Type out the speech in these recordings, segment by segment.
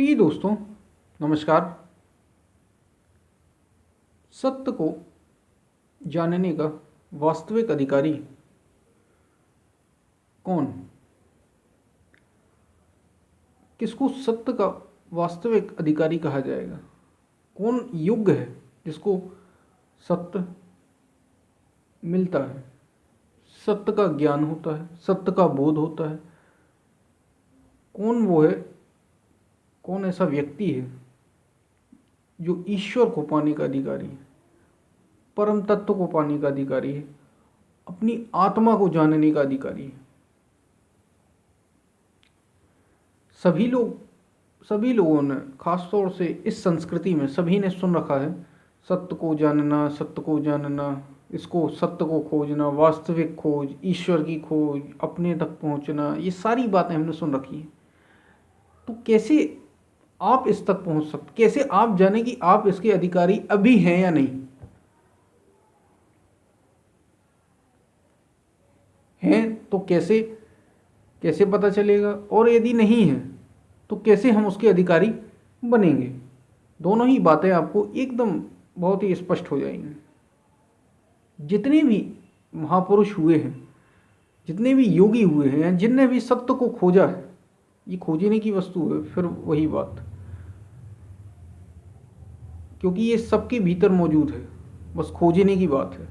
प्रिय दोस्तों, नमस्कार। सत्य को जानने का वास्तविक अधिकारी कौन? किसको सत्य का वास्तविक अधिकारी कहा जाएगा? कौन योग्य है जिसको सत्य मिलता है, सत्य का ज्ञान होता है, सत्य का बोध होता है? कौन वो है? कौन ऐसा व्यक्ति है जो ईश्वर को पाने का अधिकारी है, परम तत्व को पाने का अधिकारी है, अपनी आत्मा को जानने का अधिकारी है? सभी लोगों ने, खासतौर से इस संस्कृति में सभी ने सुन रखा है, सत्य को जानना, सत्य को जानना, इसको सत्य को खोजना, वास्तविक खोज, ईश्वर की खोज, अपने तक पहुंचना, ये सारी बातें हमने सुन रखी हैं। तो कैसे आप इस तक पहुंच सकते, कैसे आप जाने कि आप इसके अधिकारी अभी हैं या नहीं हैं? तो कैसे पता चलेगा? और यदि नहीं है तो कैसे हम उसके अधिकारी बनेंगे? दोनों ही बातें आपको एकदम बहुत ही स्पष्ट हो जाएंगी। जितने भी महापुरुष हुए हैं, जितने भी योगी हुए हैं, जिनने भी सत्य को खोजा है, ये खोजने की वस्तु है, फिर वही बात, क्योंकि ये सबके भीतर मौजूद है, बस खोजने की बात है।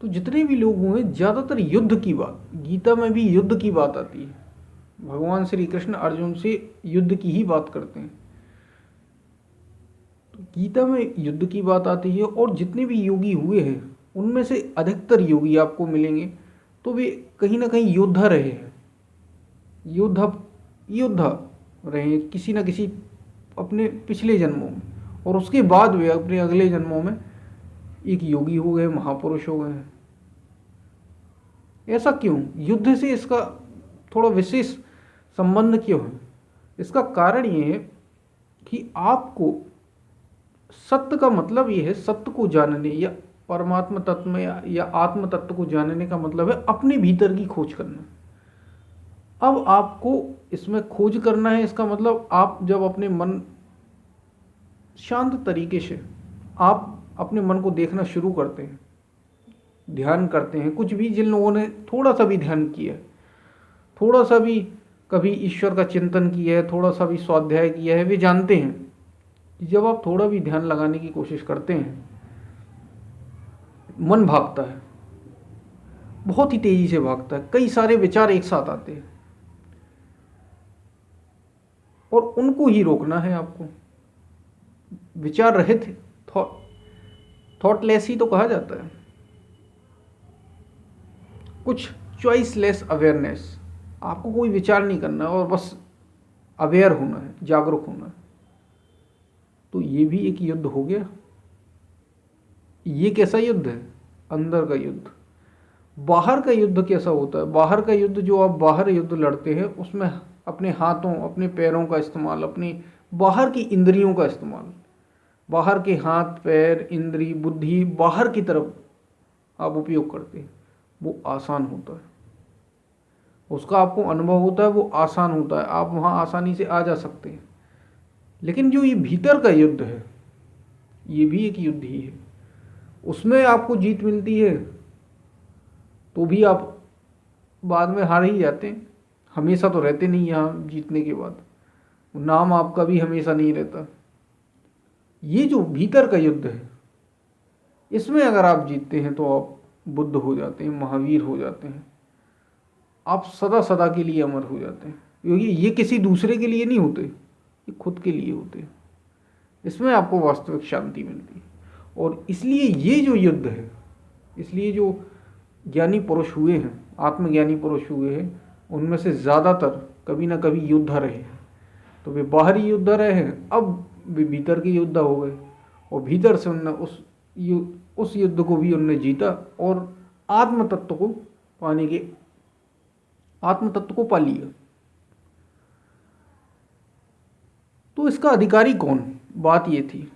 तो जितने भी लोग हुए, ज़्यादातर युद्ध की बात, गीता में भी युद्ध की बात आती है। भगवान श्री कृष्ण अर्जुन से युद्ध की ही बात करते हैं। तो गीता में युद्ध की बात आती है, और जितने भी योगी हुए हैं उनमें से अधिकतर योगी आपको मिलेंगे तो वे कहीं ना कहीं योद्धा रहे हैं, योद्धा रहे हैं किसी न किसी अपने पिछले जन्मों में, और उसके बाद वे अपने अगले जन्मों में एक योगी हो गए, महापुरुष हो गए हैं। ऐसा क्यों? युद्ध से इसका थोड़ा विशेष संबंध क्यों है? इसका कारण ये है कि आपको सत्य का मतलब ये है, सत्य को जानने या परमात्मा तत्व में या आत्म तत्व को जानने का मतलब है अपने भीतर की खोज करना। अब आपको इसमें खोज करना है, इसका मतलब आप जब अपने मन शांत तरीके से आप अपने मन को देखना शुरू करते हैं, ध्यान करते हैं, कुछ भी, जिन लोगों ने थोड़ा सा भी ध्यान किया है, थोड़ा सा भी कभी ईश्वर का चिंतन किया है, थोड़ा सा भी स्वाध्याय किया है, वे जानते हैं कि जब आप थोड़ा भी ध्यान लगाने की कोशिश करते हैं, मन भागता है, बहुत ही तेजी से भागता है, कई सारे विचार एक साथ आते हैं, और उनको ही रोकना है आपको। विचार रहित, थॉटलेस ही तो कहा जाता है, कुछ चॉइसलेस अवेयरनेस। आपको कोई विचार नहीं करना और बस अवेयर होना है, जागरूक होना है। तो ये भी एक युद्ध हो गया। ये कैसा युद्ध है? अंदर का युद्ध। बाहर का युद्ध कैसा होता है? बाहर का युद्ध, जो आप बाहर युद्ध लड़ते हैं, उसमें अपने हाथों, अपने पैरों का इस्तेमाल, अपनी बाहर की इंद्रियों का इस्तेमाल, बाहर के हाथ, पैर, इंद्री, बुद्धि बाहर की तरफ आप उपयोग करते हैं, वो आसान होता है, उसका आपको अनुभव होता है, वो आसान होता है, आप वहाँ आसानी से आ जा सकते हैं। लेकिन जो ये भीतर का युद्ध है, ये भी एक युद्ध ही है। उसमें आपको जीत मिलती है तो भी आप बाद में हार ही जाते हैं, हमेशा तो रहते नहीं यहाँ जीतने के बाद, नाम आपका भी हमेशा नहीं रहता। ये जो भीतर का युद्ध है, इसमें अगर आप जीतते हैं तो आप बुद्ध हो जाते हैं, महावीर हो जाते हैं, आप सदा सदा के लिए अमर हो जाते हैं, क्योंकि ये किसी दूसरे के लिए नहीं होते, ये खुद के लिए होते हैं। इसमें आपको वास्तविक शांति मिलती है। और इसलिए ये जो युद्ध है, इसलिए जो ज्ञानी पुरुष हुए हैं, आत्मज्ञानी पुरुष हुए हैं, उनमें से ज़्यादातर कभी ना कभी योद्धा रहे हैं। तो वे बाहरी योद्धा रहे हैं, अब वे भीतर के योद्धा हो गए, और भीतर से उनने उस युद्ध को भी उनने जीता, और आत्म तत्व को पाने के, आत्म तत्व को पा लिया। तो इसका अधिकारी कौन? बात ये थी,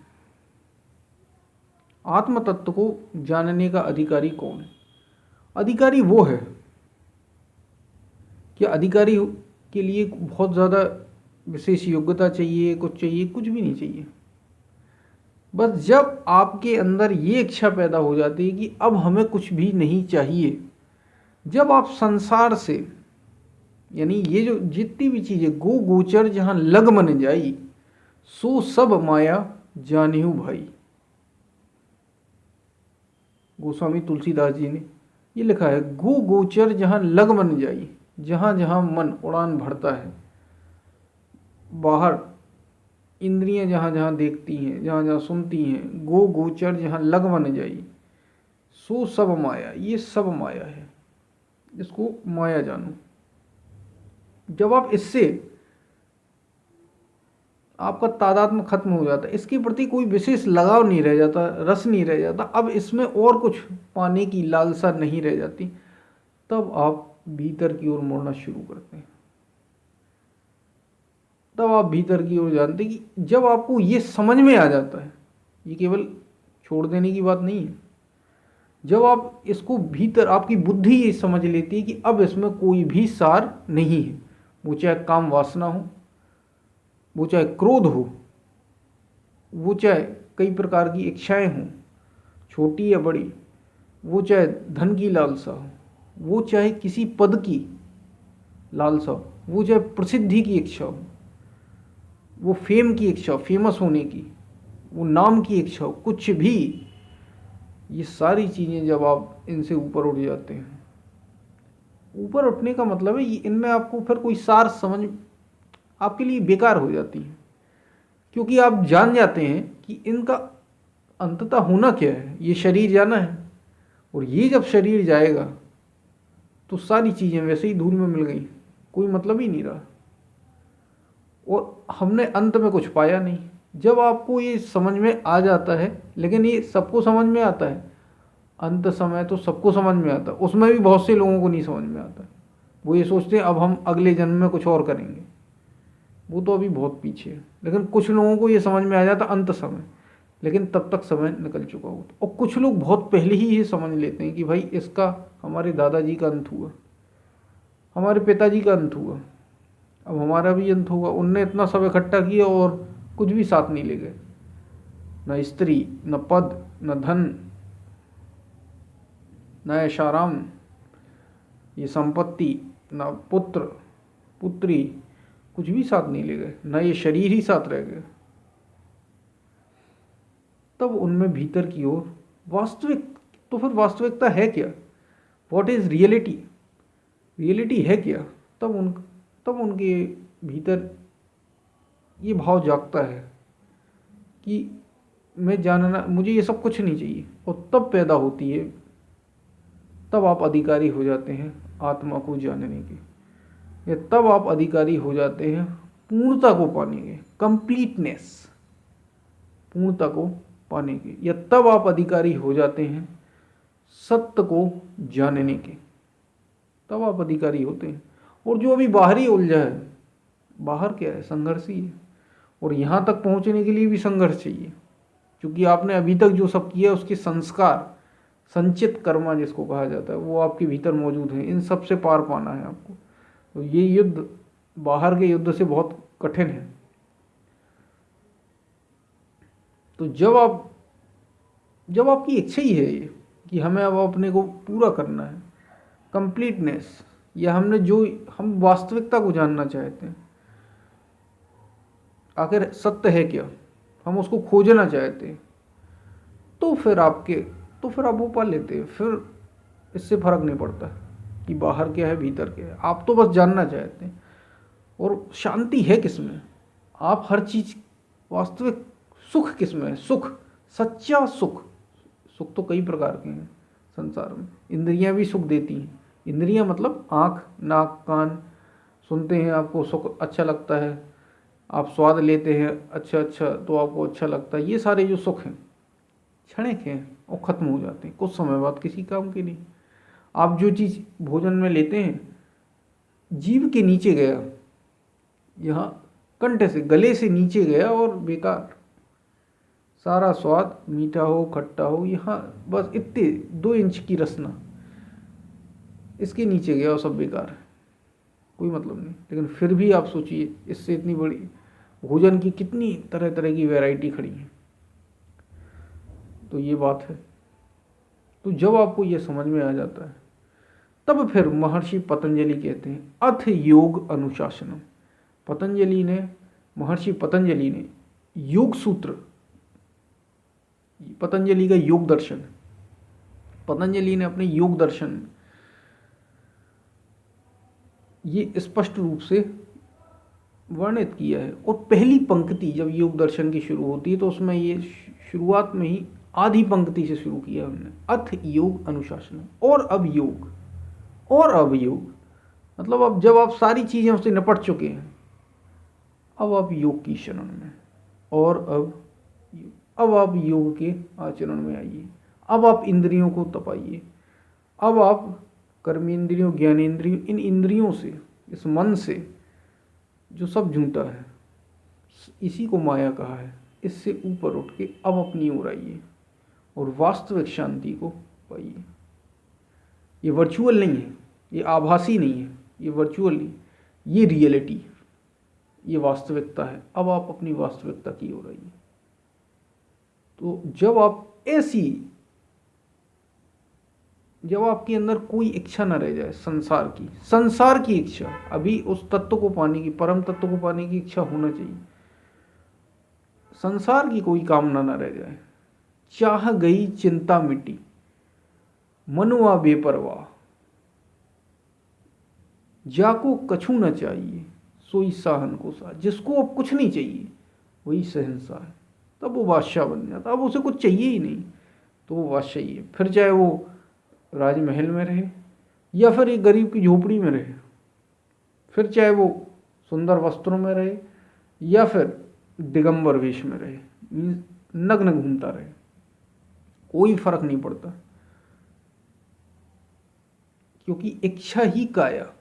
आत्म तत्व को जानने का अधिकारी कौन है? अधिकारी वो है कि अधिकारी के लिए बहुत ज़्यादा विशेष योग्यता चाहिए, कुछ भी नहीं चाहिए। बस जब आपके अंदर ये इच्छा पैदा हो जाती है कि अब हमें कुछ भी नहीं चाहिए, जब आप संसार से, यानी ये जो जितनी भी चीज़ें, गो गोचर जहाँ लग मन जाई, सो सब माया जानिहु भाई। गोस्वामी तुलसीदास जी ने ये लिखा है, गो गोचर जहाँ लग मन जाई, जहाँ जहाँ मन उड़ान भरता है, बाहर इंद्रियां जहाँ जहाँ देखती हैं, जहाँ जहाँ सुनती हैं, गो गोचर जहाँ लग मन जाई, सो सब माया, ये सब माया है, इसको माया जानो। जब आप इससे, आपका तादात्म्य खत्म हो जाता है, इसके प्रति कोई विशेष लगाव नहीं रह जाता, रस नहीं रह जाता, अब इसमें और कुछ पाने की लालसा नहीं रह जाती, तब आप भीतर की ओर मुड़ना शुरू करते हैं। तब आप भीतर की ओर जानते कि जब आपको ये समझ में आ जाता है, ये केवल छोड़ देने की बात नहीं है, जब आप इसको भीतर, आपकी बुद्धि ये समझ लेती है कि अब इसमें कोई भी सार नहीं है, वो चाहे काम वासना हो, वो चाहे क्रोध हो, वो चाहे कई प्रकार की इच्छाएं हों, छोटी या बड़ी, वो चाहे धन की लालसा हो, वो चाहे किसी पद की लालसा हो, वो चाहे प्रसिद्धि की इच्छा हो, वो फेम की इच्छा हो, फेमस होने की, वो नाम की इच्छा हो, कुछ भी, ये सारी चीज़ें जब आप इनसे ऊपर उठ जाते हैं, ऊपर उठने का मतलब है इनमें आपको फिर कोई सार समझ आपके लिए बेकार हो जाती है, क्योंकि आप जान जाते हैं कि इनका अंततः होना क्या है, ये शरीर जाना है, और ये जब शरीर जाएगा तो सारी चीज़ें वैसे ही धूल में मिल गई, कोई मतलब ही नहीं रहा, और हमने अंत में कुछ पाया नहीं। जब आपको ये समझ में आ जाता है, लेकिन ये सबको समझ में आता है, अंत समय तो सबको समझ में आता है, उसमें भी बहुत से लोगों को नहीं समझ में आता, वो ये सोचते हैं अब हम अगले जन्म में कुछ और करेंगे, वो तो अभी बहुत पीछे है। लेकिन कुछ लोगों को ये समझ में आ जाता अंत समय, लेकिन तब तक समय निकल चुका होता, और कुछ लोग बहुत पहले ही ये समझ लेते हैं कि भाई इसका हमारे दादाजी का अंत हुआ, हमारे पिताजी का अंत हुआ, अब हमारा भी अंत होगा। उनने इतना सब इकट्ठा किया और कुछ भी साथ नहीं ले गए, न स्त्री, न पद, न धन, न ऐशाराम, ये संपत्ति, न पुत्र पुत्री, कुछ भी साथ नहीं ले गए, न ये शरीर ही साथ रह गए। तब उनमें भीतर की ओर वास्तविक, तो फिर वास्तविकता है क्या, व्हाट इज रियलिटी, रियलिटी है क्या, तब उनके भीतर ये भाव जागता है कि मैं जानना, मुझे ये सब कुछ नहीं चाहिए, और तब पैदा होती है, तब आप अधिकारी हो जाते हैं आत्मा को जानने के, या तब आप अधिकारी हो जाते हैं पूर्णता को पाने के, कंप्लीटनेस, पूर्णता को पाने के, या तब आप अधिकारी हो जाते हैं सत्य को जानने के, तब आप अधिकारी होते हैं। और जो अभी बाहरी उलझा है, बाहर क्या है, संघर्ष ही है, और यहाँ तक पहुँचने के लिए भी संघर्ष चाहिए, क्योंकि आपने अभी तक जो सब किया उसके संस्कार, संचित कर्मा जिसको कहा जाता है, वो आपके भीतर मौजूद है, इन सब से पार पाना है आपको। तो ये युद्ध बाहर के युद्ध से बहुत कठिन है। तो जब आपकी इच्छा ही है ये कि हमें अब अपने को पूरा करना है, कंप्लीटनेस, या हम वास्तविकता को जानना चाहते हैं, आखिर सत्य है क्या, हम उसको खोजना चाहते हैं, तो फिर आप वो पा लेते हैं, फिर इससे फर्क नहीं पड़ता कि बाहर क्या है भीतर क्या है, आप तो बस जानना चाहते हैं। और शांति है किसमें, आप हर चीज, वास्तविक सुख किसमें है, सुख, सच्चा सुख। सुख तो कई प्रकार के हैं संसार में, इंद्रियां भी सुख देती हैं, इंद्रियां मतलब आँख, नाक, कान, सुनते हैं, आपको सुख अच्छा लगता है, आप स्वाद लेते हैं, अच्छा तो आपको अच्छा लगता है, ये सारे जो सुख हैं क्षणिक हैं और ख़त्म हो जाते हैं, कुछ समय बाद किसी काम के नहीं। आप जो चीज़ भोजन में लेते हैं, जीभ के नीचे गया, यहाँ कंठ से, गले से नीचे गया और बेकार, सारा स्वाद, मीठा हो खट्टा हो, यहाँ बस इतने 2 इंच की रसना, इसके नीचे गया और सब बेकार है, कोई मतलब नहीं। लेकिन फिर भी आप सोचिए, इससे इतनी बड़ी भोजन की कितनी तरह तरह की वैरायटी खड़ी है। तो ये बात है। तो जब आपको ये समझ में आ जाता है, तब फिर महर्षि पतंजलि कहते हैं अथ योग अनुशासनम। महर्षि पतंजलि ने योग सूत्र, पतंजलि का योग दर्शन, पतंजलि ने अपने योग दर्शन ये स्पष्ट रूप से वर्णित किया है। और पहली पंक्ति जब योग दर्शन की शुरू होती है तो उसमें ये शुरुआत में ही आधी पंक्ति से शुरू किया हमने, अथ योग अनुशासन, और अब योग, और अब योग। मतलब अब जब आप सारी चीजें उससे निपट चुके हैं, अब आप योग की शरण में, और अब आप योग के आचरण में आइए। अब आप इंद्रियों को तपाइए। अब आप कर्मेंद्रियों, ज्ञानेंद्रियों, इन इंद्रियों से, इस मन से जो सब झूठा है, इसी को माया कहा है, इससे ऊपर उठ के अब अपनी ओर आइए और वास्तविक शांति को पाइए। ये वर्चुअल नहीं है, ये आभासी नहीं है, ये वर्चुअल नहीं, ये रियलिटी, ये वास्तविकता है। अब आप अपनी वास्तविकता की ओर आइए। तो जब आपके अंदर कोई इच्छा न रह जाए संसार की इच्छा, अभी उस तत्व को पाने की, परम तत्व को पाने की इच्छा होना चाहिए। संसार की कोई कामना न रह जाए। चाह गई चिंता मिटी, मनुआ बेपरवाह, जाको कछु न चाहिए, सोई साहन को सा। जिसको अब कुछ नहीं चाहिए वही शहंशाह है। तब वो बादशाह बन जाता। अब उसे कुछ चाहिए ही नहीं तो वो बादशाह ही है। फिर चाहे वो राजमहल में रहे या फिर एक गरीब की झोपड़ी में रहे, फिर चाहे वो सुंदर वस्त्रों में रहे या फिर दिगंबर वेश में रहे, नग्न घूमता रहे, कोई फर्क नहीं पड़ता। क्योंकि इच्छा ही काया,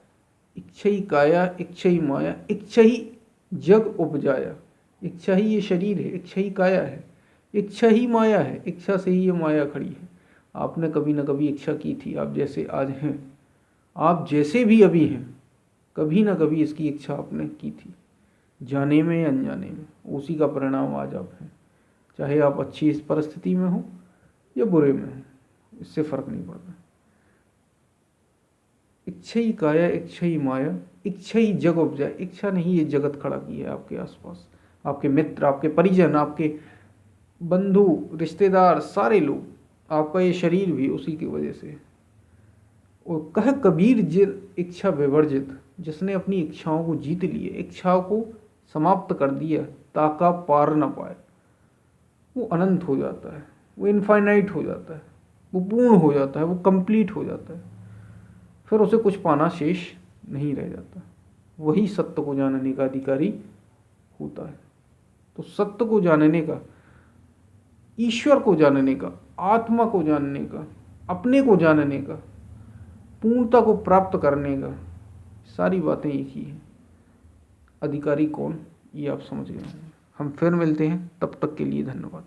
इच्छा ही काया, इच्छा ही माया, इच्छा ही जग उपजाया। इच्छा ही ये शरीर है, इच्छा ही काया है, इच्छा ही माया है, इच्छा से ही ये माया खड़ी है। आपने कभी ना कभी इच्छा की थी, आप जैसे आज हैं, आप जैसे भी अभी हैं, कभी ना कभी इसकी इच्छा आपने की थी, जाने में या अनजाने में। उसी का परिणाम आज आप हैं। चाहे आप अच्छी इस परिस्थिति में हो या बुरे में हो, इससे फर्क नहीं पड़ता। इच्छा ही काया, इच्छा ही माया, इच्छा ही जग उपजाए। इच्छा नहीं ये जगत खड़ा की है आपके आसपास। आपके मित्र, आपके परिजन, आपके बंधु, रिश्तेदार, सारे लोग, आपका ये शरीर भी उसी की वजह से। और कह कबीर जिर इच्छा विवर्जित, जिसने अपनी इच्छाओं को जीत लिए, इच्छाओं को समाप्त कर दिया, ताका पार न पाए, वो अनंत हो जाता है, वो इनफाइनाइट हो जाता है, वो पूर्ण हो जाता है, वो कंप्लीट हो जाता है। फिर उसे कुछ पाना शेष नहीं रह जाता। वही सत्य को जानने का अधिकारी होता है। तो सत्य को जानने का, ईश्वर को जानने का, आत्मा को जानने का, अपने को जानने का, पूर्णता को प्राप्त करने का, सारी बातें एक ही हैं। अधिकारी कौन, ये आप समझ गए होंगे। हम फिर मिलते हैं, तब तक के लिए धन्यवाद।